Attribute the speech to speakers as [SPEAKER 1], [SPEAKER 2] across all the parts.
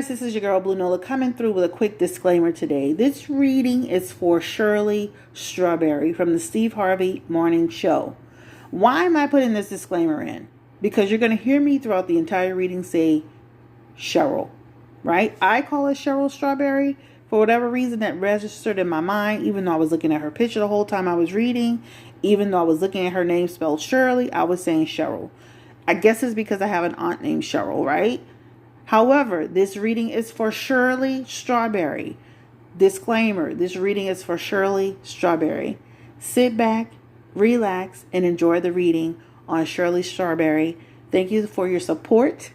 [SPEAKER 1] guys, this is your girl Blue Nola coming through with a quick disclaimer today. This reading is for Shirley Strawberry from the Steve Harvey Morning Show. Why am I putting this disclaimer in? Because you're going to hear me throughout the entire reading say Cheryl, right? I call her Cheryl Strawberry for whatever reason that registered in my mind, even though I was looking at her picture the whole time I was reading, even though I was looking at her name spelled Shirley, I was saying Cheryl. I guess it's because I have an aunt named Cheryl, right? However, this reading is for Shirley Strawberry. Disclaimer, this reading is for Shirley Strawberry. Sit back, relax, and enjoy the reading on Shirley Strawberry. Thank you for your support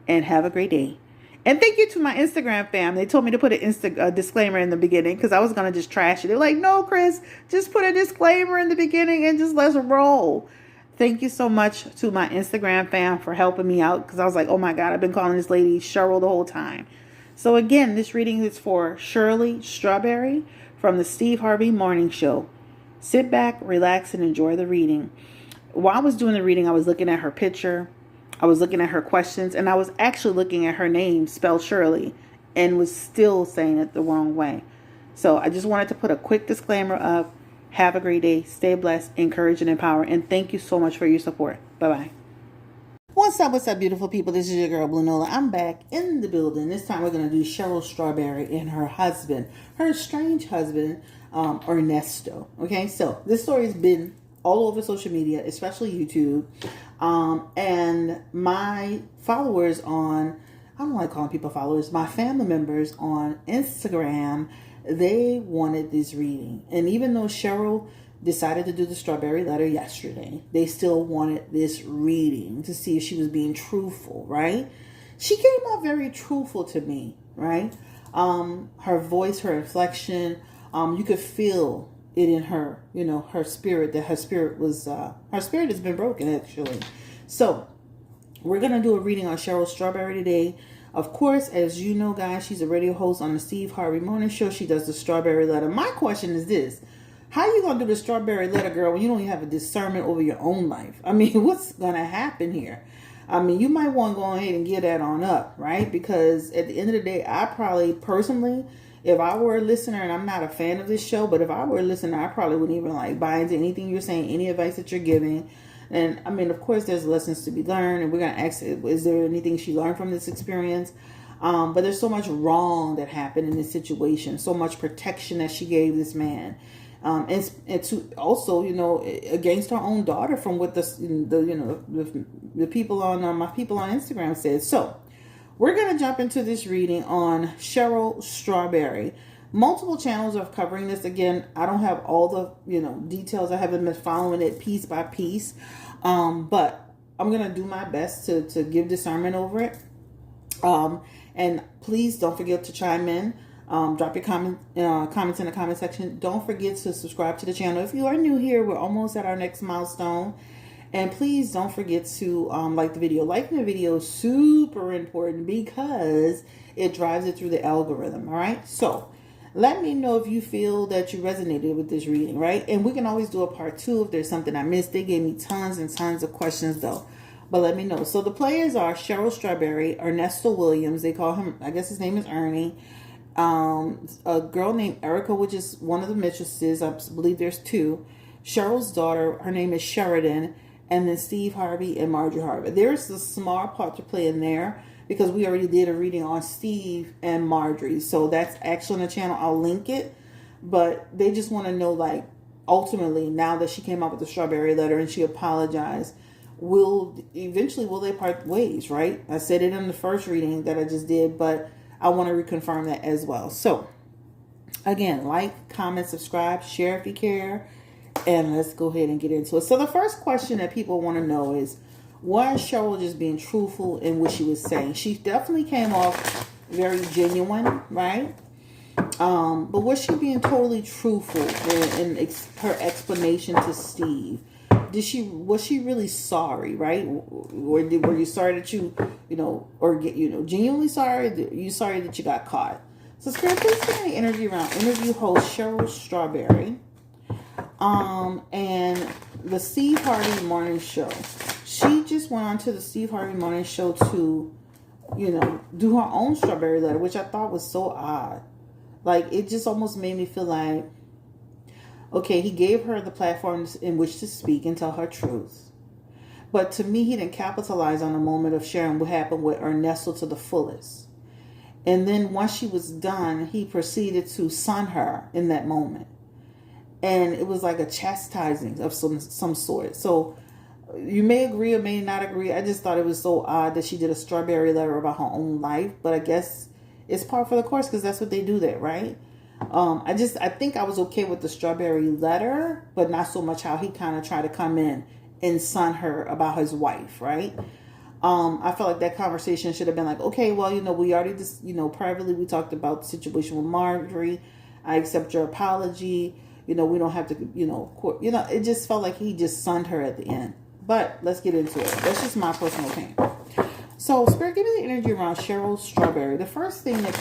[SPEAKER 1] and have a great day. And thank you to my Instagram fam. They told me to put a disclaimer in the beginning because I was going to just trash it. They're like, no, Chris, just put a disclaimer in the beginning and just let's roll. Thank you so much to my Instagram fam for helping me out because I was like, oh my God, I've been calling this lady Cheryl the whole time. So again, this reading is for Shirley Strawberry from the Steve Harvey Morning Show. Sit back, relax, and enjoy the reading. While I was doing the reading, I was looking at her picture. I was looking at her questions, and I was actually looking at her name spelled Shirley and was still saying it the wrong way. So I just wanted to put a quick disclaimer up. Have a great day. Stay blessed, encourage, and empower. And thank you so much for your support. Bye-bye. What's up, beautiful people? This is your girl, Blue Nola. I'm back in the building. This time we're going to do Cheryl Strawberry and her husband. Her strange husband, Ernesto. Okay, so this story has been all over social media, especially YouTube. And my followers on, I don't like calling people followers, my family members on Instagram, they wanted this reading. And even though Cheryl decided to do the strawberry letter yesterday, they still wanted this reading to see if she was being truthful, right? She came out very truthful to me, right? Her voice, her inflection, you could feel it in her, her spirit, that her spirit has been broken, actually. So we're going to do a reading on Cheryl Strawberry today. Of course, as you know, guys, she's a radio host on the Steve Harvey Morning Show. She does the strawberry letter. My question is this. How you going to do the strawberry letter, girl, when you don't even have a discernment over your own life? I mean, what's going to happen here? I mean, you might want to go ahead and get that on up, right? Because at the end of the day, I probably personally, if I were a listener, and I'm not a fan of this show, but if I were a listener, I probably wouldn't even buy into anything you're saying, any advice that you're giving. And I mean, of course, there's lessons to be learned, and we're going to ask, is there anything she learned from this experience? But there's so much wrong that happened in this situation, so much protection that she gave this man. And to also, against her own daughter from what the people on my people on Instagram said. So we're going to jump into this reading on Cheryl Strawberry. Multiple channels are covering this. Again, I don't have all the, details. I haven't been following it piece by piece. But I'm going to do my best to give discernment over it. And please don't forget to chime in. Drop your comments in the comment section. Don't forget to subscribe to the channel. If you are new here, we're almost at our next milestone. And please don't forget to like the video. Liking the video is super important because it drives it through the algorithm. All right. So let me know if you feel that you resonated with this reading, right? And we can always do a part 2 if there's something I missed. They gave me tons and tons of questions though. But let me know. So the players are Cheryl Strawberry, Ernesto Williams. They call him, I guess his name is Ernie. A girl named Erica, which is one of the mistresses. I believe there's 2. Cheryl's daughter, her name is Sheridan. And then Steve Harvey and Marjorie Harvey. There's a small part to play in there because we already did a reading on Steve and Marjorie. So that's actually on the channel. I'll link it. But they just want to know, ultimately, now that she came out with the strawberry letter and she apologized, will they part ways, right? I said it in the first reading that I just did, but I want to reconfirm that as well. So, again, like, comment, subscribe, share if you care. And let's go ahead and get into it. So the first question that people want to know is, was Cheryl just being truthful in what she was saying? She definitely came off very genuine, right? But was she being totally truthful in her explanation to Steve? Was she really sorry, right? Were you sorry that genuinely sorry? You sorry that you got caught? So Spirit, please send the energy around. Interview host Cheryl Strawberry. And the Steve Harvey Morning Show. She just went on to the Steve Harvey Morning Show to do her own strawberry letter, which I thought was so odd. Like, it just almost made me feel like, okay, he gave her the platforms in which to speak and tell her truth. But to me, he didn't capitalize on the moment of sharing what happened with Ernesto to the fullest. And then once she was done, he proceeded to sun her in that moment. And it was like a chastising of some sort. So you may agree or may not agree. I just thought it was so odd that she did a strawberry letter about her own life. But I guess it's par for the course because that's what they do there, right? I think I was okay with the strawberry letter, but not so much how he kind of tried to come in and sun her about his wife, right? I felt like that conversation should have been like, okay, well, we already just, privately we talked about the situation with Marjorie. I accept your apology. We don't have to, it just felt like he just sunned her at the end. But let's get into it. That's just my personal opinion. So, Spirit, give me the energy around Cheryl Strawberry. The first thing that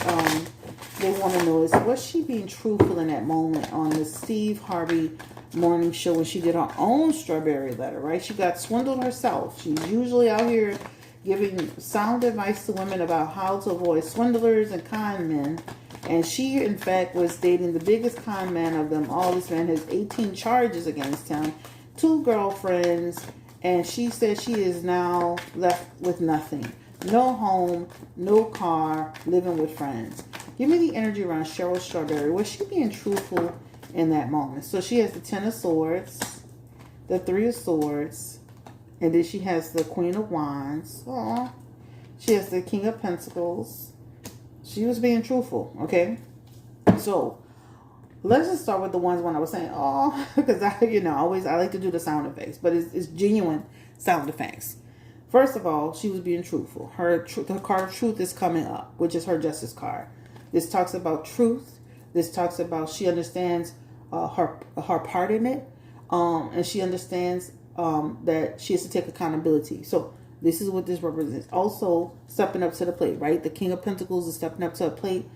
[SPEAKER 1] they want to know is, was she being truthful in that moment on the Steve Harvey morning show when she did her own strawberry letter, right? She got swindled herself. She's usually out here giving sound advice to women about how to avoid swindlers and con men. And she, in fact, was dating the biggest con man of them all. This man has 18 charges against him, 2 girlfriends, and she said she is now left with nothing. No home, no car, living with friends. Give me the energy around Cheryl Strawberry. Was she being truthful in that moment? So she has the 10 of Swords, the 3 of Swords, and then she has the Queen of Wands. Aww. She has the King of Pentacles. She was being truthful, okay? So let's just start with the ones when I was saying, oh, because I like to do the sound effects, but it's genuine sound effects. First of all, she was being truthful. Her card of truth is coming up, which is her justice card. This talks about truth. This talks about she understands her part in it, and she understands that she has to take accountability. So this is what this represents. Also, stepping up to the plate, right? The King of Pentacles is stepping up to a plate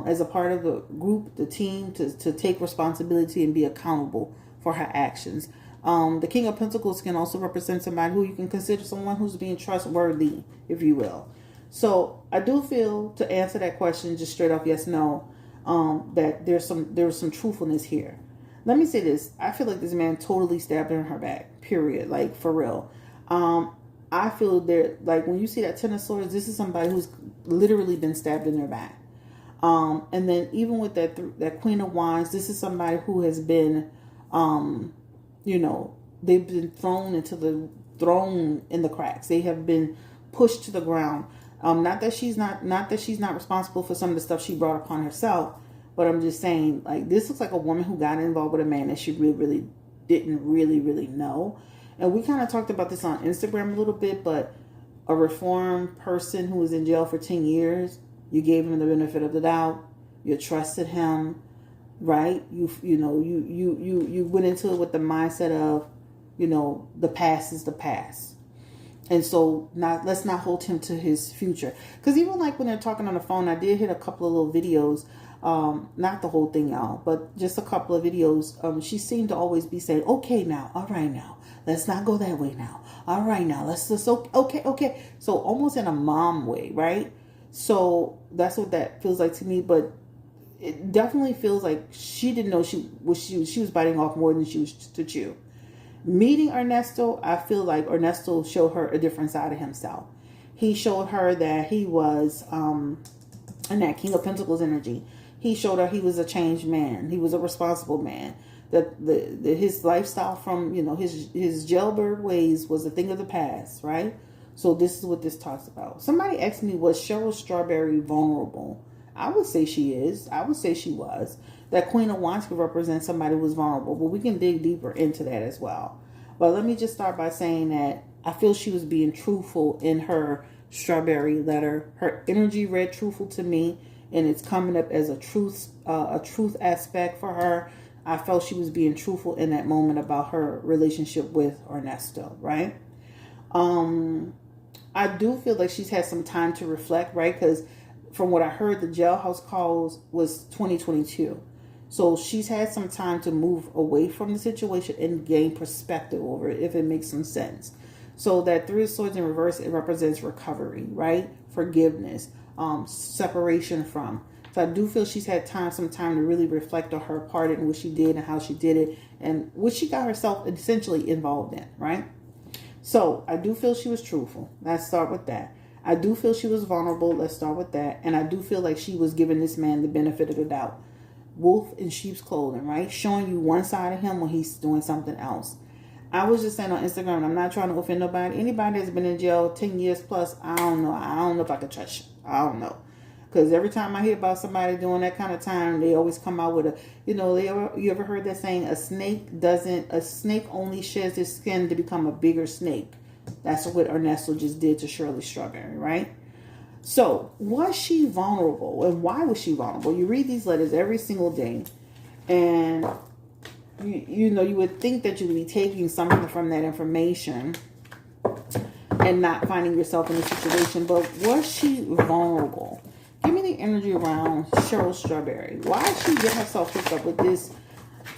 [SPEAKER 1] as a part of the group, the team, to take responsibility and be accountable for her actions. The King of Pentacles can also represent somebody who you can consider someone who's being trustworthy, if you will. So I do feel, to answer that question just straight off yes, no, that there's some truthfulness here. Let me say this. I feel like this man totally stabbed her in her back, period. Like, for real. I feel there, like, when you see that 10 of Swords, this is somebody who's literally been stabbed in their back. And then even with that Queen of Wands, this is somebody who has been, they've been thrown in the cracks. They have been pushed to the ground. Not that she's not responsible for some of the stuff she brought upon herself, but I'm just saying, like, this looks like a woman who got involved with a man that she really didn't really know. And we kind of talked about this on Instagram a little bit, but a reformed person who was in jail for 10 years, you gave him the benefit of the doubt, you trusted him, right? You went into it with the mindset of, the past is the past. And so let's not hold him to his future. Because even like when they're talking on the phone, I did hit a couple of little videos, not the whole thing out, but just a couple of videos. She seemed to always be saying, okay now, all right now, let's not go that way now. All right now, let's just, okay. So almost in a mom way, right? So that's what that feels like to me. But it definitely feels like she didn't know she was biting off more than she was to chew. Meeting Ernesto, I feel like Ernesto showed her a different side of himself. He showed her that he was, in that King of Pentacles energy, he showed her he was a changed man. He was a responsible man. That his lifestyle from, his jailbird ways was a thing of the past, right? So this is what this talks about. Somebody asked me, was Cheryl Strawberry vulnerable? I would say she is. I would say she was. That Queen of Wands could represent somebody who was vulnerable, but we can dig deeper into that as well. But let me just start by saying that I feel she was being truthful in her strawberry letter. Her energy read truthful to me, and it's coming up as a truth aspect for her. I felt she was being truthful in that moment about her relationship with Ernesto, right? I do feel like she's had some time to reflect, right? Because from what I heard, the jailhouse calls was 2022. So she's had some time to move away from the situation and gain perspective over it, if it makes some sense. So that Three of Swords in reverse, it represents recovery, right? Forgiveness, separation from. So I do feel she's had some time to really reflect on her part and what she did and how she did it and what she got herself essentially involved in, right? So I do feel she was truthful. Let's start with that. I do feel she was vulnerable. Let's start with that. And I do feel like she was giving this man the benefit of the doubt. Wolf in sheep's clothing, right? Showing you one side of him when he's doing something else. I was just saying on Instagram, and I'm not trying to offend nobody. Anybody that's been in jail 10 years plus, I don't know. I don't know if I could trust you. I don't know. Because every time I hear about somebody doing that kind of time, they always come out with a, you ever heard that saying, a snake only sheds its skin to become a bigger snake. That's what Ernesto just did to Shirley Strawberry, right? So, was she vulnerable? And why was she vulnerable? You read these letters every single day, and you would think that you would be taking something from that information and not finding yourself in a situation, but was she vulnerable? Give me the energy around Cheryl Strawberry. Why did she get herself hooked up with this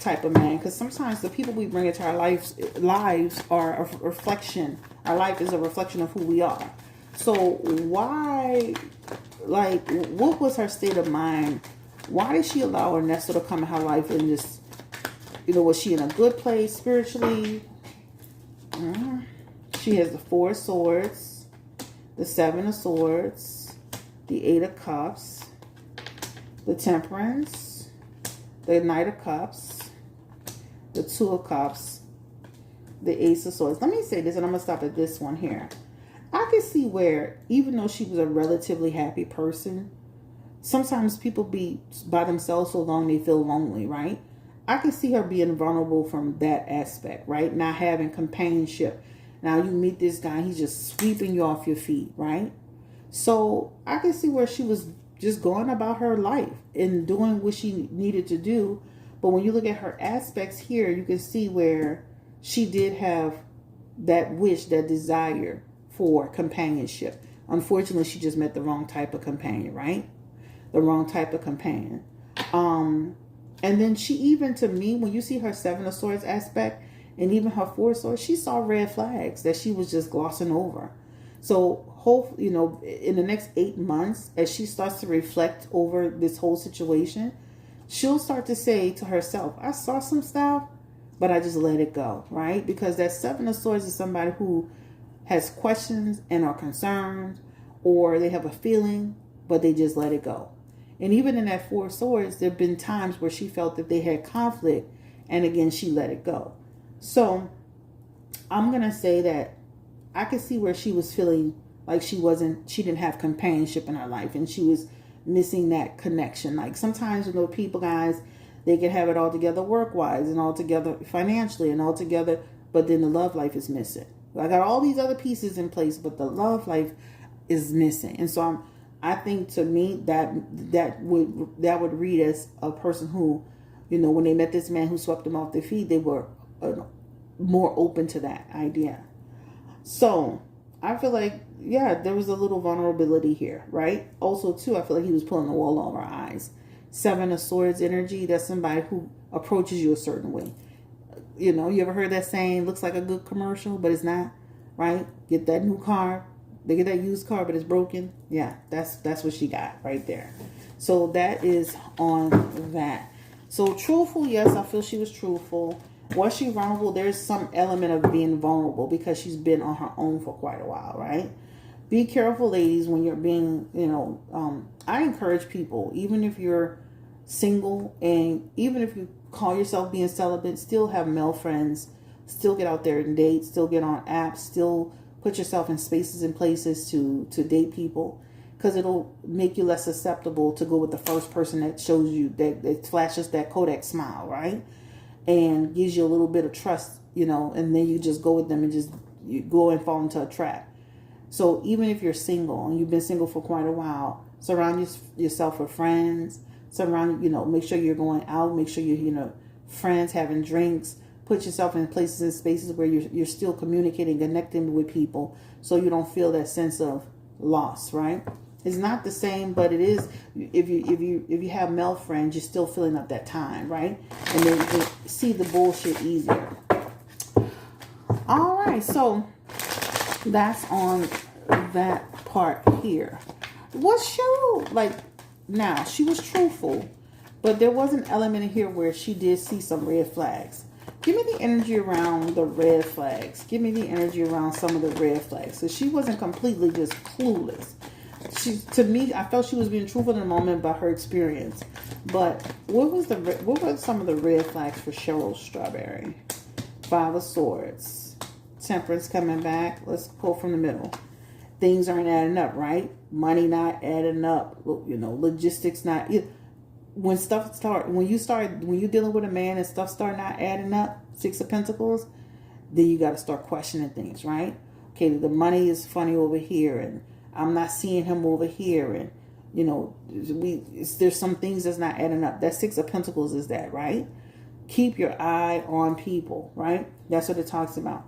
[SPEAKER 1] type of man? Because sometimes the people we bring into our lives are a reflection. Our life is a reflection of who we are. So why, what was her state of mind? Why did she allow Ernesto to come in her life and just, was she in a good place spiritually? She has the Four of Swords, the Seven of Swords, the Eight of Cups, the Temperance, the Knight of Cups, the Two of Cups, the Ace of Swords. Let me say this, and I'm going to stop at this one here. I can see where, even though she was a relatively happy person, sometimes people be by themselves so long they feel lonely, right? I can see her being vulnerable from that aspect, right? Not having companionship. Now you meet this guy, he's just sweeping you off your feet, right? So I can see where she was just going about her life and doing what she needed to do. But when you look at her aspects here, you can see where she did have that wish, that desire for companionship. Unfortunately, she just met the wrong type of companion, right? The wrong type of companion. And then she even, to me, when you see her Seven of Swords aspect and even her Four of Swords, she saw red flags that she was just glossing over. So hopefully, in the next 8 months, as she starts to reflect over this whole situation, she'll start to say to herself, I saw some stuff, but I just let it go, right? Because that Seven of Swords is somebody who has questions and are concerned, or they have a feeling, but they just let it go. And even in that Four of Swords, there have been times where she felt that they had conflict, and again, she let it go. So I'm going to say that I could see where she was feeling like she didn't have companionship in her life, and she was missing that connection. Like sometimes, people, guys, they can have it all together work-wise and all together financially and all together, but then the love life is missing. I got all these other pieces in place, but the love life is missing. And so I think, to me, that would read as a person who, when they met this man who swept them off their feet, they were more open to that idea. So I feel like, yeah, there was a little vulnerability here, right? Also, too, I feel like he was pulling the wool over our eyes. Seven of Swords energy, that's somebody who approaches you a certain way. You ever heard that saying, looks like a good commercial, but it's not, right? Get that new car. They get that used car, but it's broken. Yeah, that's what she got right there. So that is on that. So truthful, yes, I feel she was truthful. Was she vulnerable? There's some element of being vulnerable because she's been on her own for quite a while, right? Be careful, ladies, when you're being, I encourage people, even if you're single and even if you call yourself being celibate, still have male friends, still get out there and date, still get on apps, still put yourself in spaces and places to date people, because it'll make you less susceptible to go with the first person that shows you, that flashes that Kodak smile, right? And gives you a little bit of trust, and then you just go with them and you go and fall into a trap. So even if you're single and you've been single for quite a while, surround yourself with friends, make sure you're going out, make sure you're, friends, having drinks, put yourself in places and spaces where you're still communicating, connecting with people, so you don't feel that sense of loss, right? It's not the same, but it is. If you have male friends, you're still filling up that time, right? And then you can see the bullshit easier. All right, so That's on that part here. What show? Like, now, she was truthful, but there was an element in here where she did see some red flags. Give me the energy around the red flags. Give me the energy around some of the red flags. So she wasn't completely just clueless. To me, I felt she was being truthful in the moment about her experience. But what were some of the red flags for Cheryl Strawberry? Five of Swords. Temperance coming back. Let's pull from the middle. Things aren't adding up, right? Money not adding up. Logistics not. When you're dealing with a man and stuff start not adding up, Six of Pentacles, then you got to start questioning things, right? Okay, the money is funny over here, and I'm not seeing him over here, and there's some things that's not adding up. That Six of Pentacles is that, right? Keep your eye on people, right? That's what it talks about.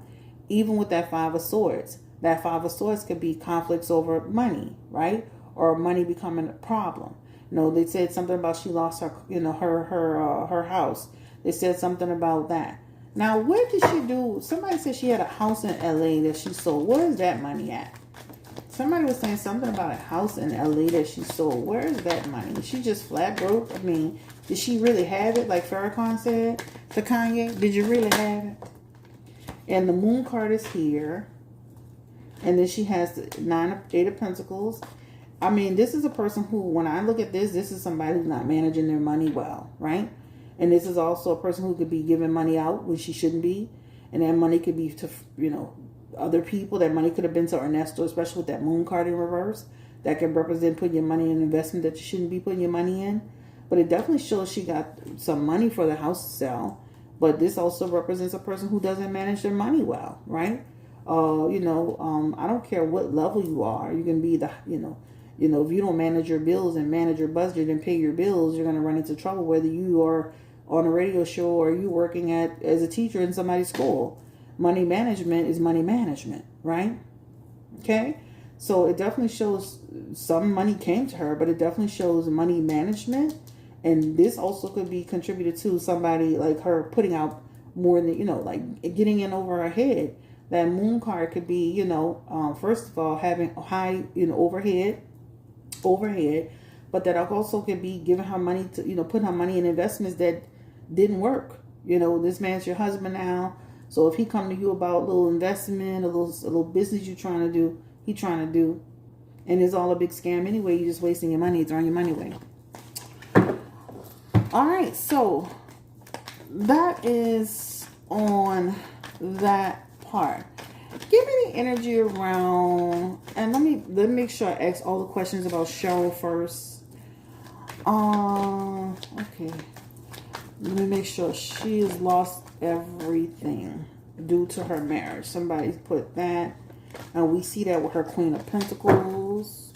[SPEAKER 1] Even with that Five of Swords, that Five of Swords could be conflicts over money, right? Or money becoming a problem. They said something about she lost her, her house. They said something about that. Now, what did she do? Somebody said she had a house in LA that she sold. Where is that money at? Somebody was saying something about a house in LA that she sold. Where is that money? Is she just flat broke? I mean, did she really have it? Like Farrakhan said to Kanye, did you really have it? And the Moon card is here. And then she has the Eight of Pentacles. I mean, this is a person who, when I look at this is somebody who's not managing their money well, right? And this is also a person who could be giving money out when she shouldn't be. And that money could be to, other people. That money could have been to Ernesto, especially with that Moon card in reverse. That could represent putting your money in an investment that you shouldn't be putting your money in. But it definitely shows she got some money for the house to sell. But this also represents a person who doesn't manage their money well, right? I don't care what level you are. You can be if you don't manage your bills and manage your budget and pay your bills, you're going to run into trouble, whether you are on a radio show or you working as a teacher in somebody's school. Money management is money management, right? Okay? So it definitely shows some money came to her, but it definitely shows money management. And this also could be contributed to somebody like her putting out more than, like getting in over her head. That Moon card could be, first of all, having high, overhead, but that also could be giving her money to, putting her money in investments that didn't work. This man's your husband now. So if he come to you about a little investment, a little business he trying to do, and it's all a big scam anyway, you're just wasting your money, throwing your money away. All right, so that is on that part. Give me the energy around, and let me make sure I ask all the questions about Cheryl first. Okay. Let me make sure she has lost everything due to her marriage. Somebody put that, and we see that with her Queen of Pentacles.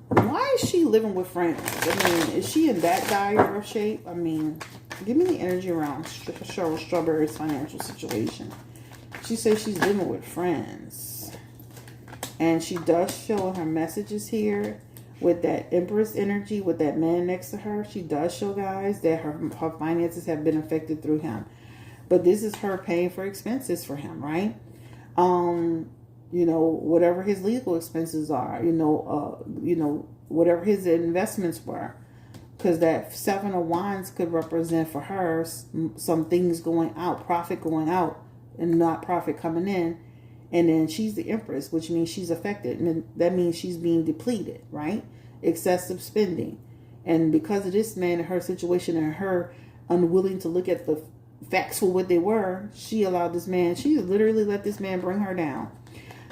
[SPEAKER 1] Why is she living with friends? I mean, is she in that dire of shape? I mean, give me the energy around Cheryl Strawberry's financial situation. She says she's living with friends. And she does show in her messages here with that Empress energy, with that man next to her. She does show, guys, that her finances have been affected through him. But this is her paying for expenses for him, right? Whatever his legal expenses are, whatever his investments were. Because that Seven of Wands could represent for her some things going out, profit going out, and not profit coming in. And then she's the Empress, which means she's affected. And that means she's being depleted, right? Excessive spending. And because of this man and her situation and her unwilling to look at the facts for what they were, she literally let this man bring her down.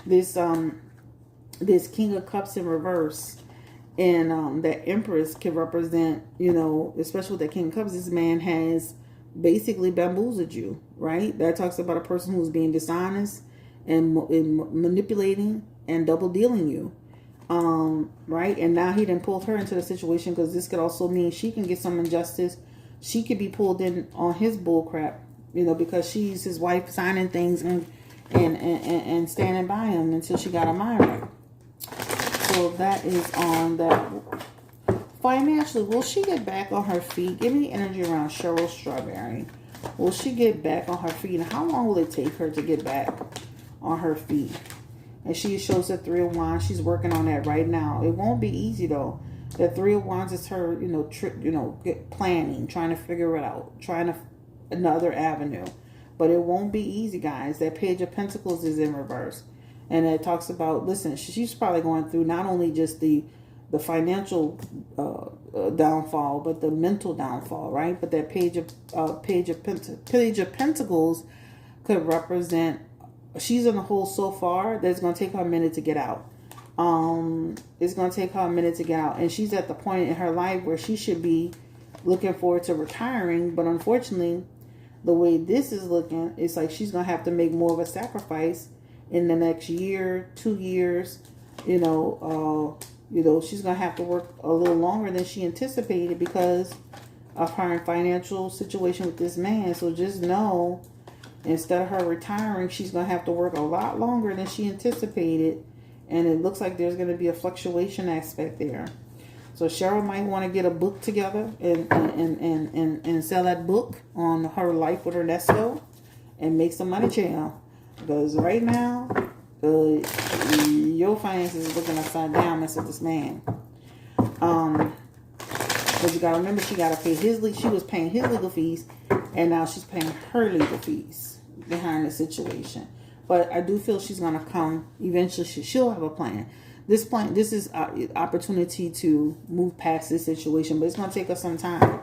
[SPEAKER 1] This King of Cups in reverse, and that Empress can represent, especially with that King of Cups, this man has basically bamboozled you, right? That talks about a person who's being dishonest and manipulating and double dealing you, right? And now he done pulled her into the situation, because this could also mean she can get some injustice. She could be pulled in on his bull crap, because she's his wife, signing things and standing by him until she got her mind right. So that is on that. Financially, will she get back on her feet? Give me energy around Cheryl Strawberry. Will she get back on her feet? And how long will it take her to get back on her feet. And she shows the Three of Wands. She's working on that right now. It won't be easy though. The Three of Wands is her, planning, trying to figure it out, another avenue. But it won't be easy, guys. That Page of Pentacles is in reverse. And it talks about, listen, she's probably going through not only just the financial downfall, but the mental downfall, right? But that Page of Pentacles could represent, she's in the hole so far that it's going to take her a minute to get out. It's going to take her a minute to get out. And she's at the point in her life where she should be looking forward to retiring. But unfortunately, the way this is looking, it's like she's going to have to make more of a sacrifice in the next year, 2 years. She's going to have to work a little longer than she anticipated because of her financial situation with this man. So just know, instead of her retiring, she's going to have to work a lot longer than she anticipated. And it looks like there's going to be a fluctuation aspect there. So Cheryl might want to get a book together and sell that book on her life with Ernesto and make some money, child. Because right now, your finances is looking upside down messing with this man. But you got to remember, she got to pay she was paying his legal fees, and now she's paying her legal fees behind the situation. But I do feel she's going to come eventually. She'll have a plan. This is an opportunity to move past this situation, but it's going to take her some time.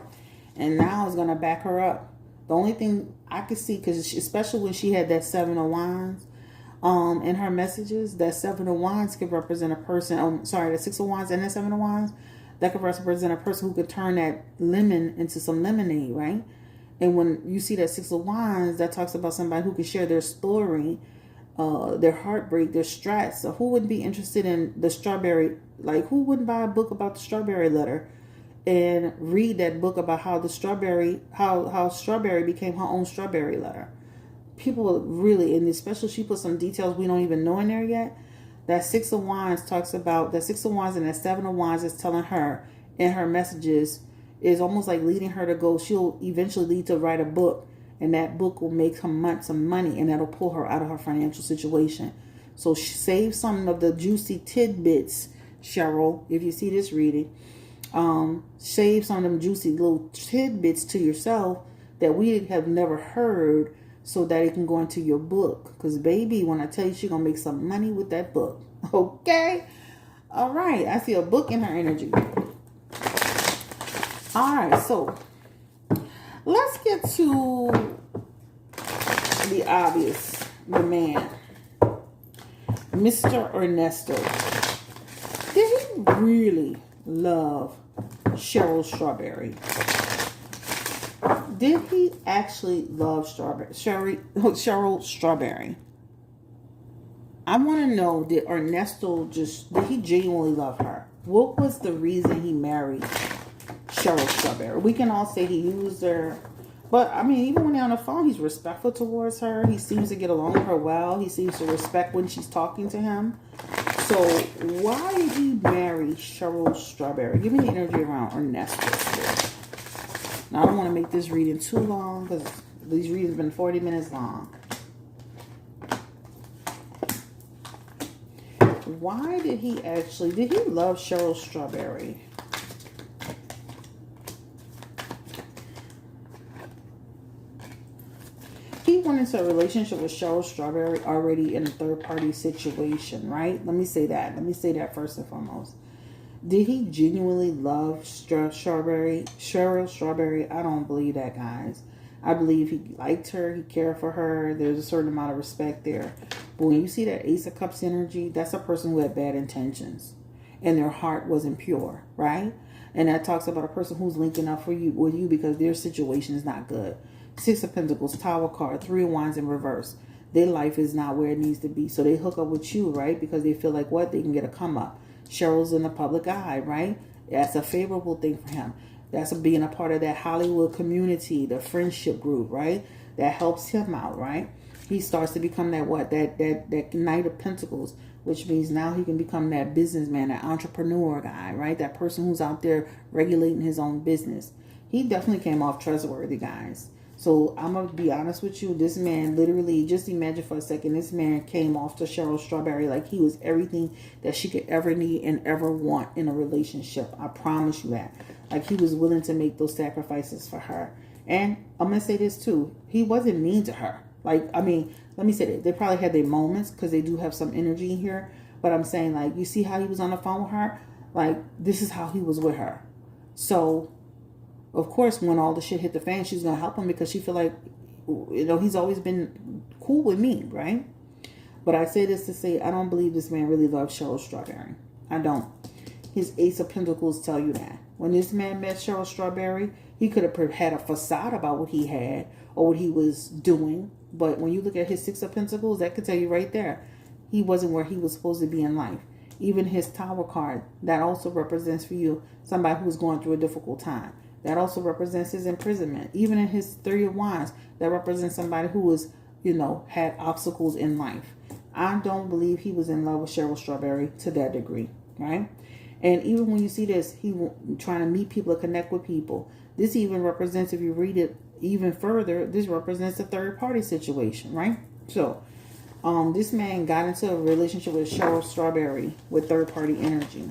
[SPEAKER 1] And now it's going to back her up. The only thing I could see, because especially when she had that Seven of Wands in her messages, that Seven of Wands could represent a person. The Six of Wands and that Seven of Wands, that could represent a person who could turn that lemon into some lemonade, right? And when you see that Six of Wands, that talks about somebody who can share their story, their heartbreak, their stress. So who wouldn't be interested in the strawberry? Like, who wouldn't buy a book about the strawberry letter and read that book about how Strawberry became her own strawberry letter? People really, and especially she put some details we don't even know in there yet. That Six of Wands talks about, that Six of Wands and that Seven of Wands is telling her in her messages, is almost like leading her to go. She'll eventually lead to write a book, and that book will make her some money, and that'll pull her out of her financial situation. So save some of the juicy tidbits, Cheryl, if you see this reading. Save some of them juicy little tidbits to yourself that we have never heard, so that it can go into your book. Because baby, when I tell you, she's going to make some money with that book. Okay? All right. I see a book in her energy. All right, so let's get to the obvious, the man, Mr. Ernesto. Did he really love Cheryl Strawberry? Did he actually love Cheryl Strawberry? I want to know, did he genuinely love her? What was the reason he married Cheryl Strawberry? We can all say he used her, but I mean, even when they're on the phone, he's respectful towards her. He seems to get along with her well. He seems to respect when she's talking to him. So why did he marry Cheryl Strawberry? Give me the energy around Ernesto. Now, I don't want to make this reading too long, because these readings have been 40 minutes long. Why did he love Cheryl Strawberry? He went into a relationship with Cheryl Strawberry already in a third-party situation, right? Let me say that first and foremost. Did he genuinely love Cheryl Strawberry? I don't believe that, guys. I believe he liked her. He cared for her. There's a certain amount of respect there. But when you see that Ace of Cups energy, that's a person who had bad intentions. And their heart wasn't pure, right? And that talks about a person who's linking up with you because their situation is not good. Six of Pentacles, Tower card, Three of Wands in reverse. Their life is not where it needs to be. So they hook up with you, right? Because they feel like what? They can get a come up. Cheryl's in the public eye, right? That's a favorable thing for him. That's being a part of that Hollywood community, the friendship group, right? That helps him out, right? He starts to become that Knight of Pentacles, which means now he can become that businessman, that entrepreneur guy, right? That person who's out there regulating his own business. He definitely came off trustworthy, guys. So I'm going to be honest with you. This man literally, just imagine for a second, this man came off to Cheryl Strawberry like he was everything that she could ever need and ever want in a relationship. I promise you that. Like he was willing to make those sacrifices for her. And I'm going to say this too. He wasn't mean to her. Like, I mean, let me say that. They probably had their moments because they do have some energy in here. But I'm saying, like, you see how he was on the phone with her? Like, this is how he was with her. So, of course, when all the shit hit the fan, she's going to help him because she feel like, you know, he's always been cool with me, right? But I say this to say, I don't believe this man really loves Cheryl Strawberry. I don't. His Ace of Pentacles tell you that. When this man met Cheryl Strawberry, he could have had a facade about what he had or what he was doing. But when you look at his Six of Pentacles, that could tell you right there, he wasn't where he was supposed to be in life. Even his Tower card, that also represents for you somebody who's going through a difficult time. That also represents his imprisonment. Even in his Three of Wands, that represents somebody who was, you know, had obstacles in life. I don't believe he was in love with Cheryl Strawberry to that degree, right? And even when you see this, he trying to meet people, connect with people. This even represents, if you read it even further, this represents a third party situation, right? So, this man got into a relationship with Cheryl Strawberry with third party energy.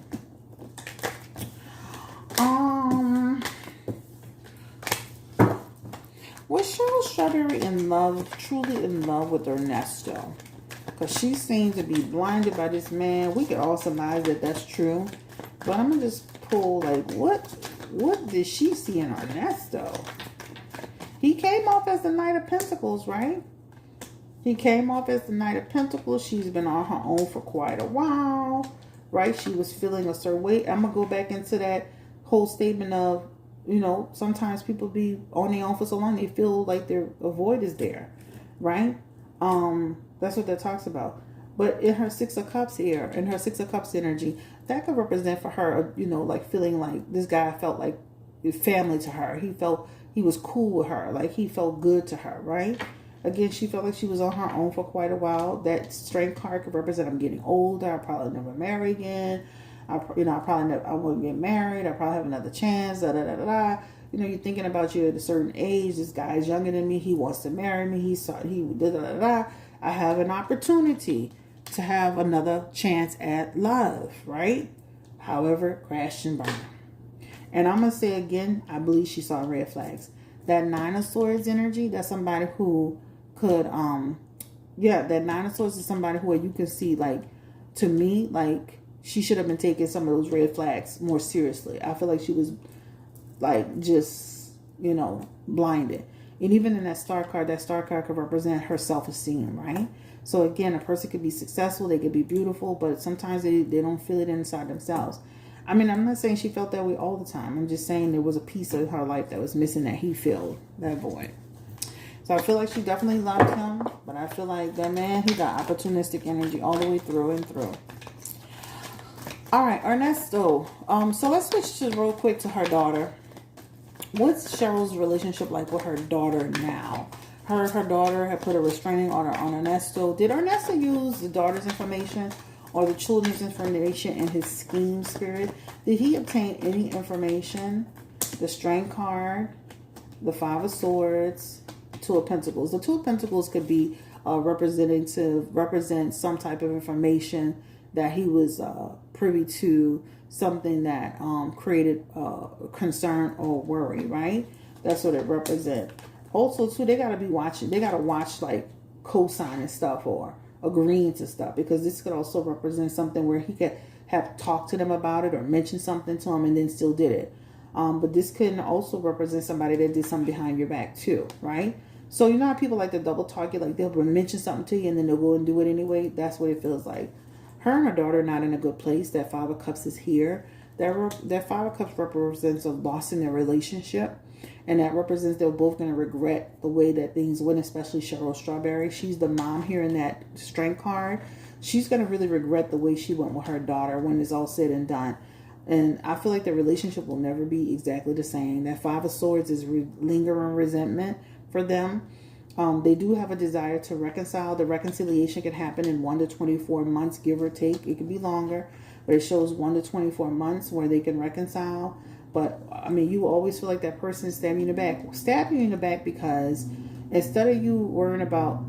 [SPEAKER 1] Was Cheryl Strawberry in love, truly in love with Ernesto? Because she seemed to be blinded by this man. We could all surmise that that's true. But I'm going to just pull, like, what did she see in Ernesto? He came off as the Knight of Pentacles, right? He came off as the Knight of Pentacles. She's been on her own for quite a while, right? She was feeling a certain way. I'm going to go back into that whole statement of, you know, sometimes people be on their own for so long, they feel like their void is there, right? That's what that talks about. But in her Six of Cups here, in her Six of Cups energy, that could represent for her, you know, like feeling like this guy felt like family to her. He felt he was cool with her. Like he felt good to her, right? Again, she felt like she was on her own for quite a while. That Strength card could represent I'm getting older. I probably never marry again. I wouldn't get married. I probably have another chance. Da da da da da. You know, you're thinking about you at a certain age. This guy's younger than me. He wants to marry me. He da da da da. I have an opportunity to have another chance at love, right? However, crashed and burned. And I'm gonna say again, I believe she saw red flags. That Nine of Swords energy, that's somebody who could, that Nine of Swords is somebody who you can see, like, to me, like, she should have been taking some of those red flags more seriously. I feel like she was, like, just, you know, blinded. And even in that star card could represent her self-esteem, right? So, again, a person could be successful, they could be beautiful, but sometimes they don't feel it inside themselves. I mean, I'm not saying she felt that way all the time. I'm just saying there was a piece of her life that was missing that he filled, that void. So I feel like she definitely loved him, but I feel like that man, he got opportunistic energy all the way through and through. All right, Ernesto. So let's switch to real quick to her daughter. What's Cheryl's relationship like with her daughter now? Her daughter had put a restraining order on Ernesto. Did Ernesto use the daughter's information or the children's information in his scheme spirit? Did he obtain any information? The Strength card, the Five of Swords, Two of Pentacles. The Two of Pentacles could be represent some type of information that he was privy to, something that created concern or worry, right? That's what it represents. Also, too, they got to be watching. They got to watch, like, co-signing stuff or agreeing to stuff, because this could also represent something where he could have talked to them about it or mentioned something to them and then still did it. But this can also represent somebody that did something behind your back too, right? So you know how people like to double talk you, like they'll mention something to you and then they'll go and do it anyway. That's what it feels like. Her and her daughter are not in a good place. That Five of Cups is here. That Five of Cups represents a loss in their relationship. And that represents they're both going to regret the way that things went, especially Cheryl Strawberry. She's the mom here in that Strength card. She's going to really regret the way she went with her daughter when it's all said and done. And I feel like the relationship will never be exactly the same. That Five of Swords is lingering resentment for them. They do have a desire to reconcile. The reconciliation can happen in 1 to 24 months, give or take. It could be longer, but it shows 1 to 24 months where they can reconcile. But, I mean, you always feel like that person is stabbing you in the back. Stabbing you in the back because instead of you worrying about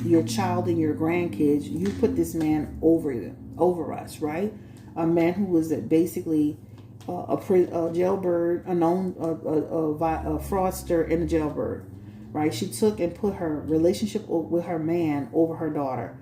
[SPEAKER 1] your child and your grandkids, you put this man over us, right? A man who was basically a jailbird, a known a fraudster and a jailbird, right? She took and put her relationship with her man over her daughter.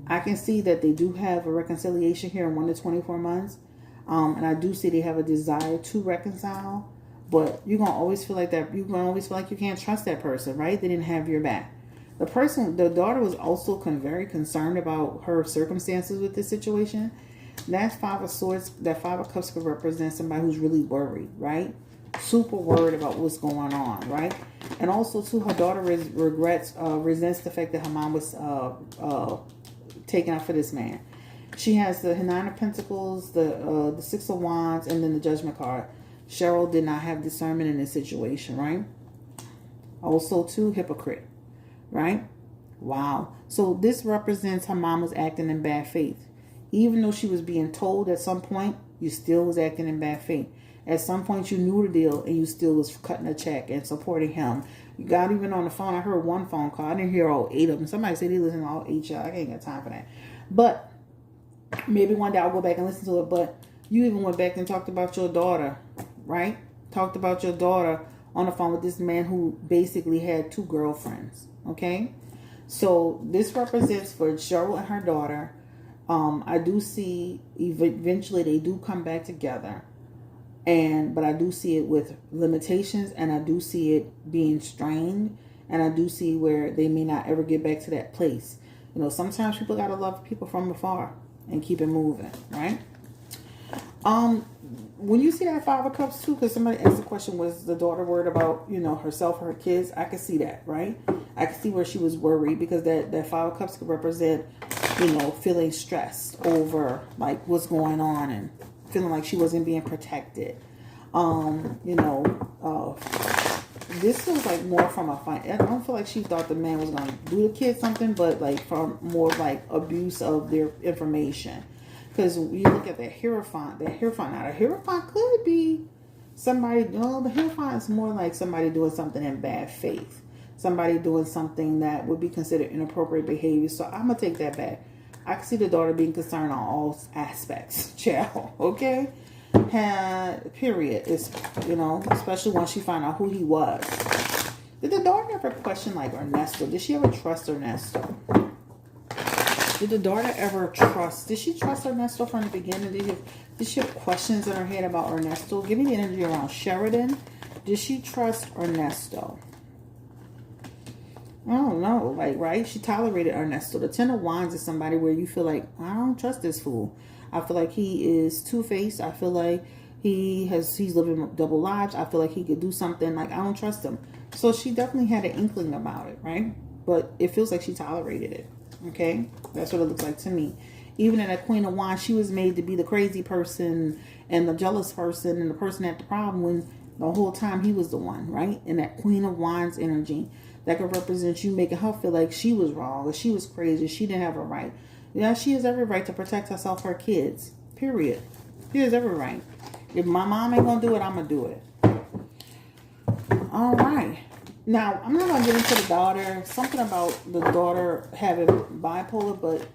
[SPEAKER 1] I can see that they do have a reconciliation here in 1 to 24 months. And I do see they have a desire to reconcile, but you're going to always feel like that. You're going to always feel like you can't trust that person, right? They didn't have your back. The daughter was also very concerned about her circumstances with this situation. That Five of Swords, that Five of Cups could represent somebody who's really worried, right? Super worried about what's going on, right? And also, too, her daughter resents the fact that her mom was taken out for this man. She has the Nine of Pentacles, the Six of Wands, and then the Judgment card. Cheryl did not have discernment in this situation, right? Also, too, hypocrite, right? Wow. So this represents her mom was acting in bad faith. Even though she was being told at some point, you still was acting in bad faith. At some point, you knew the deal, and you still was cutting a check and supporting him. You got even on the phone. I heard one phone call. I didn't hear all 8 of them. Somebody said they listen to all 8 y'all. I ain't got time for that. But maybe one day I'll go back and listen to it. But you even went back and talked about your daughter, right? Talked about your daughter on the phone with this man who basically had 2 girlfriends, okay? So this represents for Cheryl and her daughter. I do see eventually they do come back together. But I do see it with limitations, and I do see it being strained, and I do see where they may not ever get back to that place. You know, sometimes people gotta love people from afar and keep it moving, right? When you see that Five of Cups too, because somebody asked the question, was the daughter worried about, you know, herself or her kids? I can see that, right? I can see where she was worried, because that Five of Cups could represent, you know, feeling stressed over like what's going on and feeling like she wasn't being protected. This feels like more from I don't feel like she thought the man was going to do the kid something, but like from more like abuse of their information. Because you look at the Hierophant, now the Hierophant could be somebody, the Hierophant is more like somebody doing something in bad faith. Somebody doing something that would be considered inappropriate behavior. So I'm going to take that back. I can see the daughter being concerned on all aspects, child, okay? Period. It's, especially once she found out who he was. Did the daughter ever question, like, Ernesto? Did she ever trust Ernesto? Did the daughter ever trust? Did she trust Ernesto from the beginning? Did she have questions in her head about Ernesto? Give me the energy around Sheridan. Did she trust Ernesto? I don't know, right? She tolerated Ernesto. The Ten of Wands is somebody where you feel like, I don't trust this fool. I feel like he is two-faced. I feel like he's living double lives. I feel like he could do something. Like, I don't trust him. So she definitely had an inkling about it, right? But it feels like she tolerated it, okay? That's what it looks like to me. Even in a Queen of Wands, she was made to be the crazy person and the jealous person and the person at the problem when the whole time he was the one, right? In that Queen of Wands energy. That could represent you making her feel like she was wrong or she was crazy. She didn't have a right. Yeah, she has every right to protect herself, her kids. Period. She has every right. If my mom ain't going to do it, I'm going to do it. All right. Now, I'm not going to get into the daughter. Something about the daughter having bipolar, but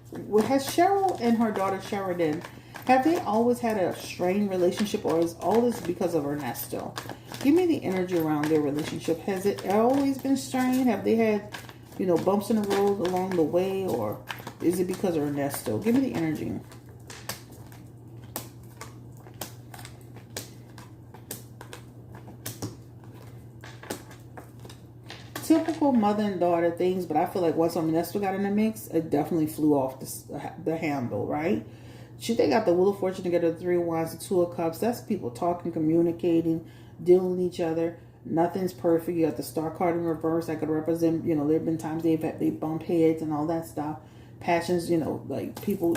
[SPEAKER 1] has Cheryl and her daughter Sheridan, have they always had a strained relationship, or is all this because of Ernesto? Give me the energy around their relationship. Has it always been strained? Have they had, bumps in the road along the way, or is it because of Ernesto? Give me the energy. Typical mother and daughter things, but I feel like once Ernesto got in the mix, it definitely flew off the handle, right? They got the Wheel of Fortune together, the Three of Wands, the Two of Cups. That's people talking, communicating, dealing with each other. Nothing's perfect. You got the Star card in reverse that could represent, there have been times they bump heads and all that stuff. Passions, like people,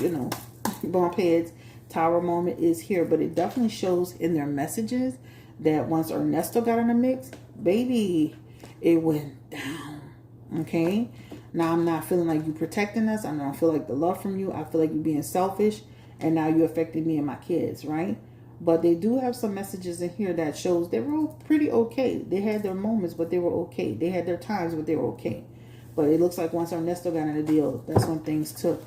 [SPEAKER 1] bump heads. Tower moment is here, but it definitely shows in their messages that once Ernesto got in the mix, baby, it went down. Okay? Now I'm not feeling like you protecting us. I don't feel like the love from you. I feel like you being selfish. And now you're affecting me and my kids, right? But they do have some messages in here that shows they were all pretty okay. They had their moments, but they were okay. They had their times, but they were okay. But it looks like once Ernesto got in the deal, that's when things took.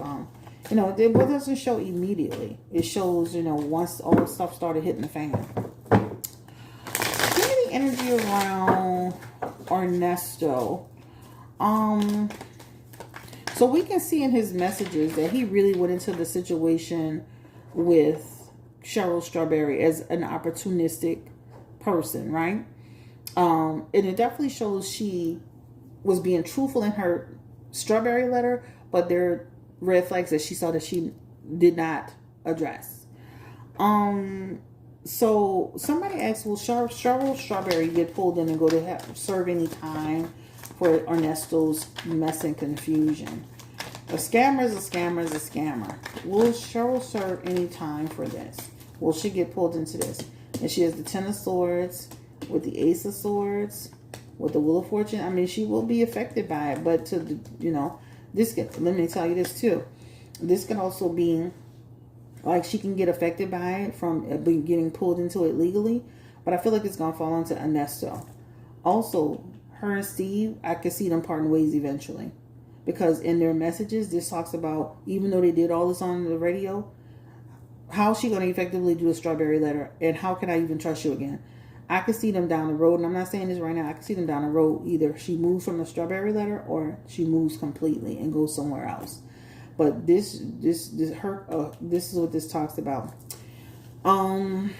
[SPEAKER 1] It doesn't show immediately. It shows, once all the stuff started hitting the fan. Give me the energy around Ernesto. So we can see in his messages that he really went into the situation with Cheryl Strawberry as an opportunistic person, right? And it definitely shows she was being truthful in her Strawberry letter, but there are red flags that she saw that she did not address. So somebody asked, will Cheryl Strawberry get pulled in and go to serve any time for Ernesto's mess and confusion? A scammer is a scammer is a scammer. Will Cheryl serve any time for this? Will she get pulled into this? And she has the Ten of Swords with the Ace of Swords with the Wheel of Fortune. I mean, she will be affected by it, but this can, let me tell you this too. This can also be like she can get affected by it from getting pulled into it legally, but I feel like it's gonna fall into Ernesto. Also, her and Steve, I could see them parting ways eventually. Because in their messages, this talks about, even though they did all this on the radio, how is she going to effectively do a Strawberry letter? And how can I even trust you again? I could see them down the road, and I'm not saying this right now, I could see them down the road. Either she moves from the Strawberry letter or she moves completely and goes somewhere else. But this is what this talks about. That's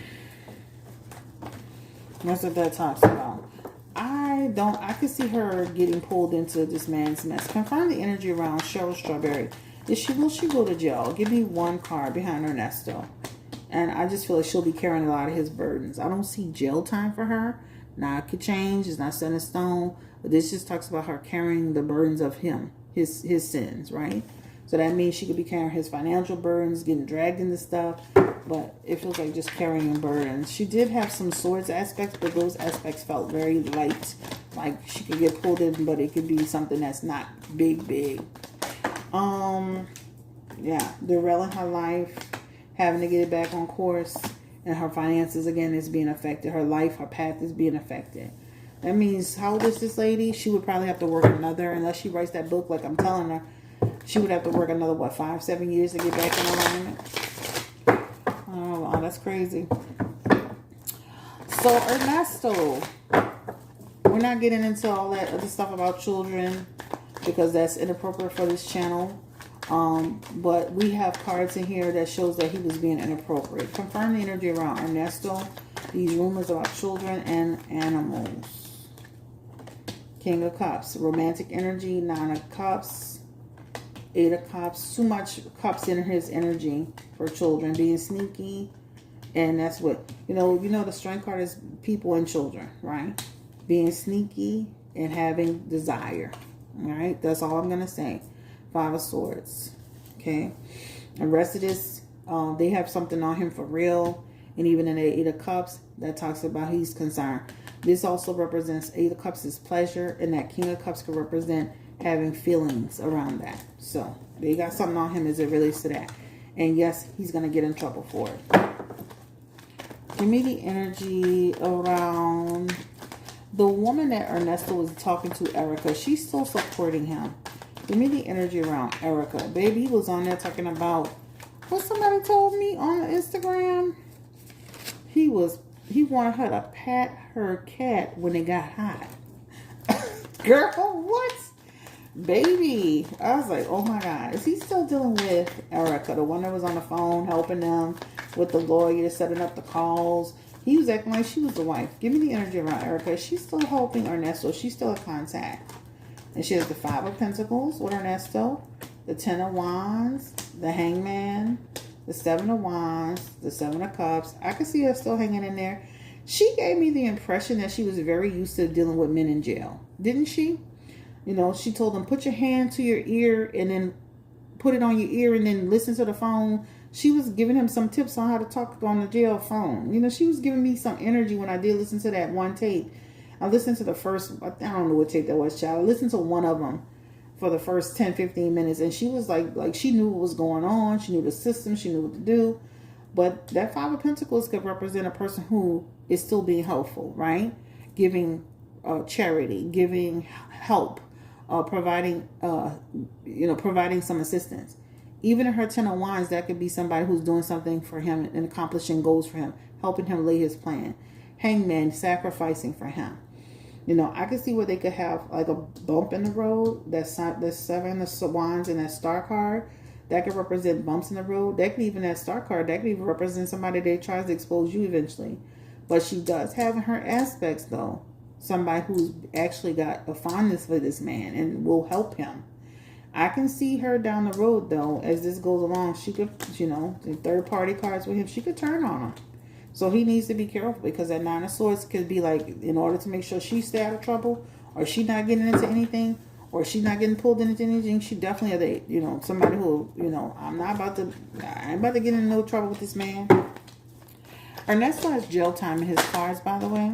[SPEAKER 1] what that talks about. I could see her getting pulled into this man's mess. Confirm the energy around Cheryl Strawberry. Will she go to jail? Give me one card behind Ernesto. And I just feel like she'll be carrying a lot of his burdens. I don't see jail time for her. Now it could change. It's not set in stone. But this just talks about her carrying the burdens of him, his sins, right? So that means she could be carrying his financial burdens, getting dragged into stuff. But it feels like just carrying burdens. She did have some swords aspects, but those aspects felt very light. Like she could get pulled in, but it could be something that's not big. Yeah, derailing her life, having to get it back on course, and her finances again is being affected. Her life, her path is being affected. That means, how old is this lady? She would probably have to work another, unless she writes that book like I'm telling her, she would have to work another, 5-7 years to get back in alignment. Oh, wow, that's crazy. So, Ernesto, we're not getting into all that other stuff about children because that's inappropriate for this channel. But we have cards in here that shows that he was being inappropriate. Confirm the energy around Ernesto. These rumors about children and animals. King of Cups. Romantic energy. Nine of Cups. Eight of Cups. Too much cups in his energy for children. Being sneaky. And that's what, the strength card is people and children, right? Being sneaky and having desire. All right? That's all I'm going to say. Five of Swords. Okay. The rest of this, they have something on him for real. And even in the Eight of Cups, that talks about he's concerned. This also represents Eight of Cups is pleasure. And that King of Cups could represent having feelings around that. So, they got something on him as it relates to that. And yes, he's going to get in trouble for it. Give me the energy around the woman that Ernesto was talking to, Erica. She's still supporting him. Give me the energy around Erica. Baby, he was on there talking about what somebody told me on Instagram. He wanted her to pat her cat when it got hot. Girl, what? Baby. I was like, oh my God. Is he still dealing with Erica, the one that was on the phone helping them with the lawyer, setting up the calls? He was acting like she was the wife. Give me the energy around Erica. She's still helping Ernesto. She's still a contact. And she has the Five of Pentacles with Ernesto, the Ten of Wands, the Hangman, the Seven of Wands, the Seven of Cups. I can see her still hanging in there. She gave me the impression that she was very used to dealing with men in jail. Didn't she? She told them, put your hand to your ear and then put it on your ear and then listen to the phone. She was giving him some tips on how to talk on the jail phone. She was giving me some energy when I did listen to that one tape. I listened to the first, I don't know what tape that was, child. I listened to one of them for the first 10, 15 minutes. And she was like she knew what was going on. She knew the system. She knew what to do. But that Five of Pentacles could represent a person who is still being helpful, right? Giving charity, giving help, providing, providing some assistance. Even in her Ten of Wands, that could be somebody who's doing something for him and accomplishing goals for him, helping him lay his plan. Hangman, sacrificing for him. I could see where they could have like a bump in the road. That Seven of Wands and that Star card, that could represent bumps in the road. That could even, that Star card, that could even represent somebody that tries to expose you eventually. But she does have in her aspects, though, somebody who's actually got a fondness for this man and will help him. I can see her down the road, though, as this goes along. She could, the third-party cards with him, she could turn on him. So he needs to be careful, because that Nine of Swords could be like, in order to make sure she stay out of trouble, or she not getting into anything, or she not getting pulled into anything, she definitely has somebody who, I ain't about to get in no trouble with this man. Ernesto has jail time in his cards, by the way.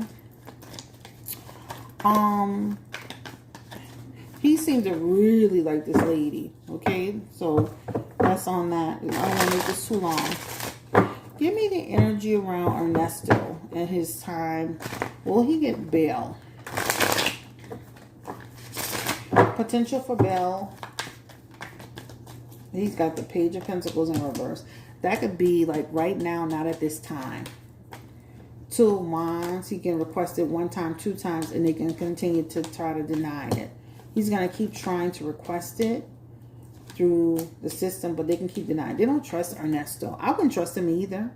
[SPEAKER 1] He seems to really like this lady. Okay, so that's on that. I don't want to make this too long. Give me the energy around Ernesto and his time. Will he get bail? Potential for bail. He's got the Page of Pentacles in reverse. That could be like right now, not at this time. Two of Wands. He can request it one time, two times, and they can continue to try to deny it. He's going to keep trying to request it through the system, but they can keep denying. They don't trust Ernesto. I wouldn't trust him either,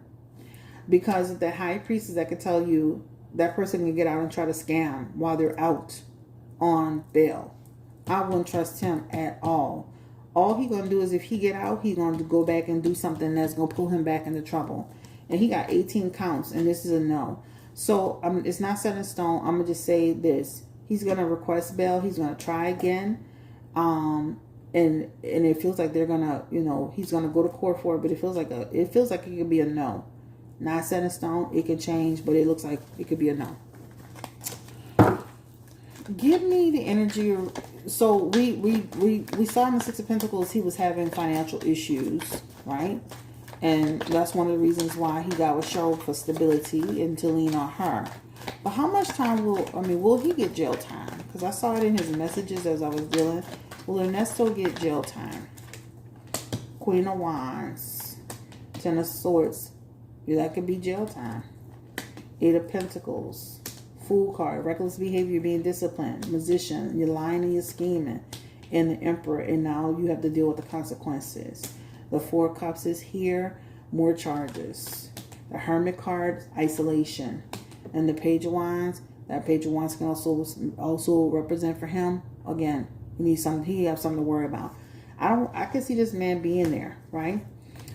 [SPEAKER 1] because of the High Priestess, that could tell you that person can get out and try to scam while they're out on bail. I wouldn't trust him at all. All he's going to do is, if he get out, he's going to go back and do something that's going to pull him back into trouble. And he got 18 counts, and this is a no. So it's not set in stone. I'm going to just say this. He's going to request bail. He's going to try again. And it feels like they're going to, he's going to go to court for it, but it feels like it could be a no. Not set in stone. It can change, but it looks like it could be a no. Give me the energy. So we saw in the Six of Pentacles he was having financial issues, right? And that's one of the reasons why he got with Shirley for stability and to lean on her. But how much time will he get jail time? Because I saw it in his messages as I was dealing. Will Ernesto get jail time? Queen of Wands. Ten of Swords. Yeah, that could be jail time. Eight of Pentacles. Fool card. Reckless behavior, being disciplined. Magician. You're lying and you're scheming. And the Emperor. And now you have to deal with the consequences. The Four of Cups is here. More charges. The Hermit card. Isolation. And the Page of Wands. That Page of Wands can also represent for him. Again, he has something to worry about. I can see this man being there, right?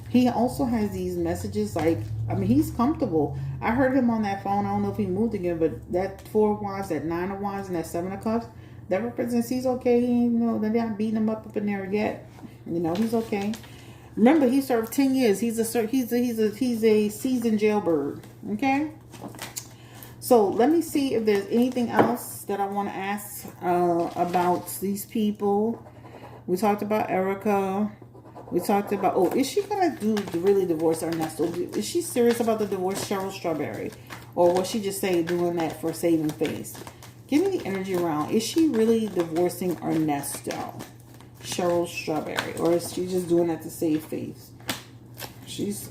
[SPEAKER 1] He also has these messages like, he's comfortable. I heard him on that phone. I don't know if he moved again, but that Four of Wands, that Nine of Wands, and that Seven of Cups, that represents he's okay. They're not beating him up in there yet. He's okay. Remember, he served 10 years. He's a seasoned jailbird. Okay. So let me see if there's anything else that I want to ask about these people. We talked about Erica. We talked about, is she going to really divorce Ernesto? Is she serious about the divorce, Cheryl Strawberry? Or was she just doing that for saving face? Give me the energy around. Is she really divorcing Ernesto, Cheryl Strawberry? Or is she just doing that to save face? She's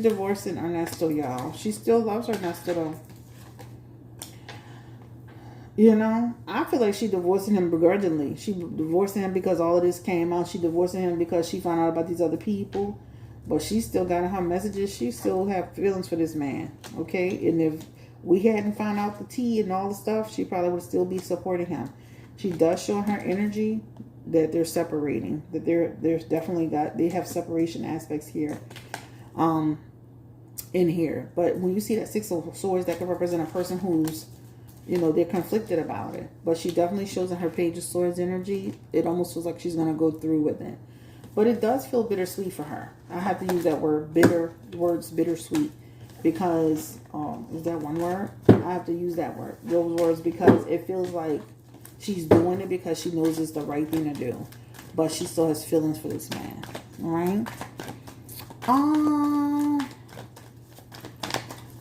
[SPEAKER 1] divorcing Ernesto, y'all. She still loves Ernesto, though. I feel like she divorcing him begrudgingly. She divorcing him because all of this came out. She divorcing him because she found out about these other people. But she still got in her messages. She still have feelings for this man. Okay? And if we hadn't found out the tea and all the stuff, she probably would still be supporting him. She does show in her energy that they're separating. That there's definitely they have separation aspects here. In here. But when you see that Six of Swords, that could represent a person who's they're conflicted about it. But she definitely shows in her Page of Swords energy. It almost feels like she's going to go through with it. But it does feel bittersweet for her. I have to use that word, bittersweet. Because, is that one word? I have to use that word. Those words, because it feels like she's doing it because she knows it's the right thing to do. but she still has feelings for this man. All right.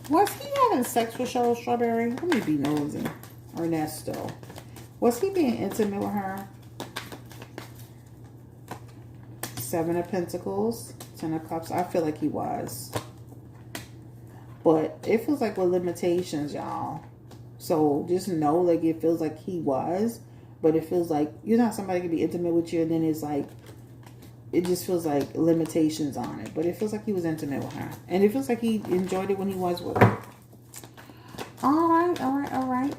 [SPEAKER 1] Was he having sex with Cheryl Strawberry? Let me be nosy. Ernesto. Was he being intimate with her? 7 of Pentacles, 10 of Cups. I feel like he was. But it feels like with limitations, y'all. So just know, like, it feels like he was. But it feels like, you know how somebody can be intimate with you and then it's like, it just feels like limitations on it. But it feels like he was intimate with her. And it feels like he enjoyed it when he was with her. Alright.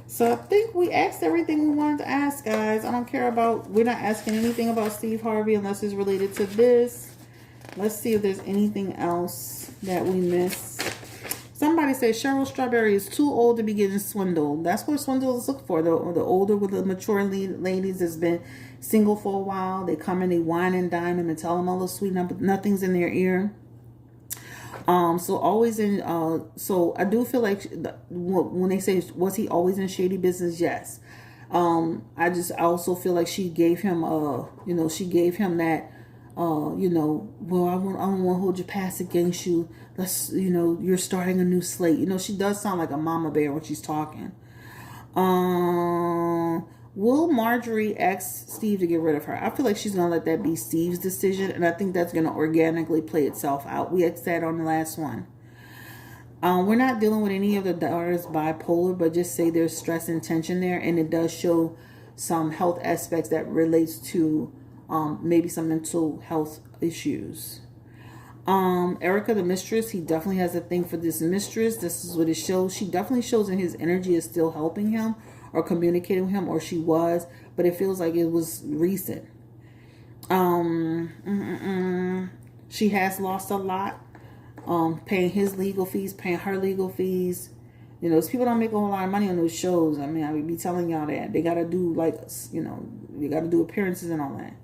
[SPEAKER 1] So I think we asked everything we wanted to ask, guys. I don't care about, we're not asking anything about Steve Harvey unless it's related to this. Let's see if there's anything else that we missed. Somebody said Cheryl Strawberry is too old to be getting swindled. That's what swindlers look for. The older with the mature ladies that's been single for a while. They come in, they wine and dine them and tell them all the sweet nothing's in their ear. So always in, so I do feel like when they say, was he always in shady business? Yes. I also feel like she gave him, she gave him that, well, I don't want to hold your past against you. Let's, you're starting a new slate. She does sound like a mama bear when she's talking. Will Marjorie ask Steve to get rid of her? I feel like she's going to let that be Steve's decision. And I think that's going to organically play itself out. We asked that on the last one. We're not dealing with any of the daughters bipolar, but just say there's stress and tension there. And it does show some health aspects that relates to maybe some mental health issues. Erica, the mistress, he definitely has a thing for this mistress. This is what it shows. She definitely shows in his energy is still helping him or communicating with him, or she was, but it feels like it was recent. She has lost a lot, paying his legal fees, paying her legal fees. Those people don't make a whole lot of money on those shows. I mean, I would be telling y'all that they got to do they got to do appearances and all that.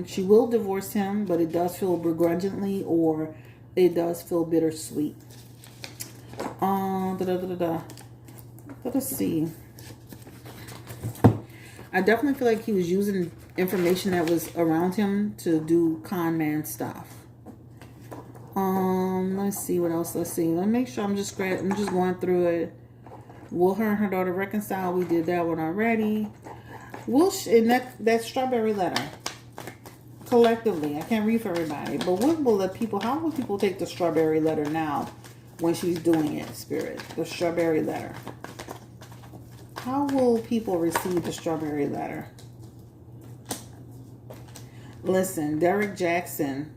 [SPEAKER 1] She will divorce him, but it does feel begrudgingly, or it does feel bittersweet. Let's see. I definitely feel like he was using information that was around him to do con man stuff. Let's see what else. Let's see. Let me make sure I'm just going through it. Will her and her daughter reconcile? We did that one already. In that strawberry letter, collectively, I can't read for everybody, but how will people take the strawberry letter now when she's doing it, Spirit? The strawberry letter. How will people receive the strawberry letter? Listen, Derek Jackson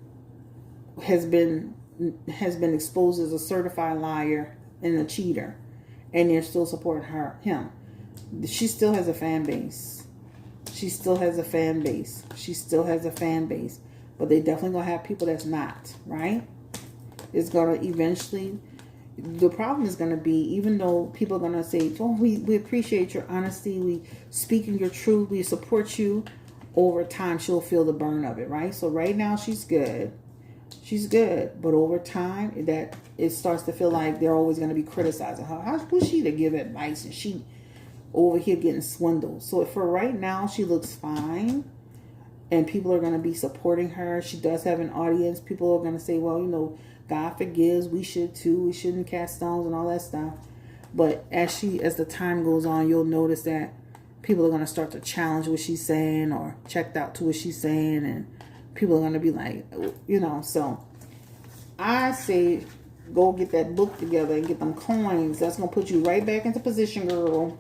[SPEAKER 1] has been exposed as a certified liar and a cheater, and they're still supporting him. She still has a fan base. She still has a fan base. But they definitely going to have people that's not, right? It's going to eventually, the problem is going to be, even though people are going to say, oh, we appreciate your honesty, we speaking your truth, we support you, over time she'll feel the burn of it, right? So right now she's good. But over time, that it starts to feel like they're always going to be criticizing her. How was she to give advice and she over here getting swindled? So for right now, she looks fine. And people are going to be supporting her. She does have an audience. People are going to say, well, God forgives. We should too. We shouldn't cast stones and all that stuff. But as the time goes on, you'll notice that people are going to start to challenge what she's saying or checked out to what she's saying. And people are going to be like, so I say go get that book together and get them coins. That's going to put you right back into position, girl.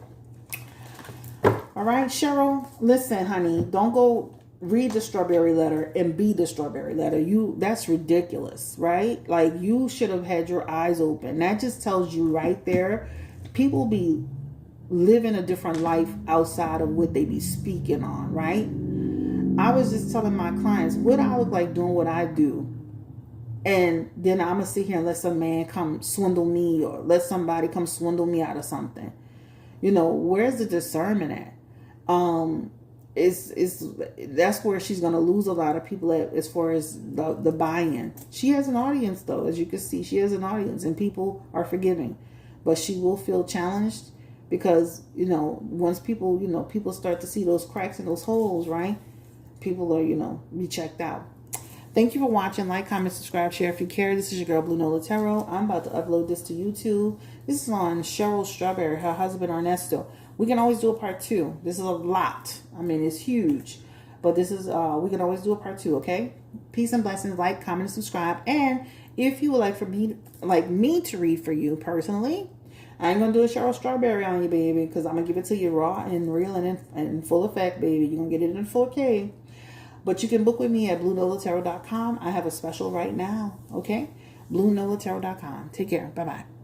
[SPEAKER 1] All right, Cheryl, listen, honey, don't go read the strawberry letter and be the strawberry letter. That's ridiculous, right? Like, you should have had your eyes open. That just tells you right there, people be living a different life outside of what they be speaking on, right? I was just telling my clients, what I look like doing what I do, and then I'm going to sit here and let some man come swindle me, or let somebody come swindle me out of something. Where's the discernment at? That's where she's going to lose a lot of people at, as far as the buy-in. She has an audience, though. As you can see, she has an audience, and people are forgiving. But she will feel challenged Because, once people, people start to see those cracks and those holes, right? People are, be checked out. Thank you for watching. Like, comment, subscribe, share if you care. This is your girl, Blue Nola Tarot. I'm about to upload this to YouTube. This is on Cheryl Strawberry, her husband, Ernesto. We can always do a part 2. This is a lot. I mean, it's huge. But this is, we can always do a part 2, okay? Peace and blessings. Like, comment, and subscribe. And if you would like me to read for you personally, I ain't going to do a Cheryl Strawberry on you, baby, because I'm going to give it to you raw and real and in full effect, baby. You're going to get it in 4K. But you can book with me at BlueNolaTarot.com. I have a special right now, okay? BlueNolaTarot.com. Take care. Bye-bye.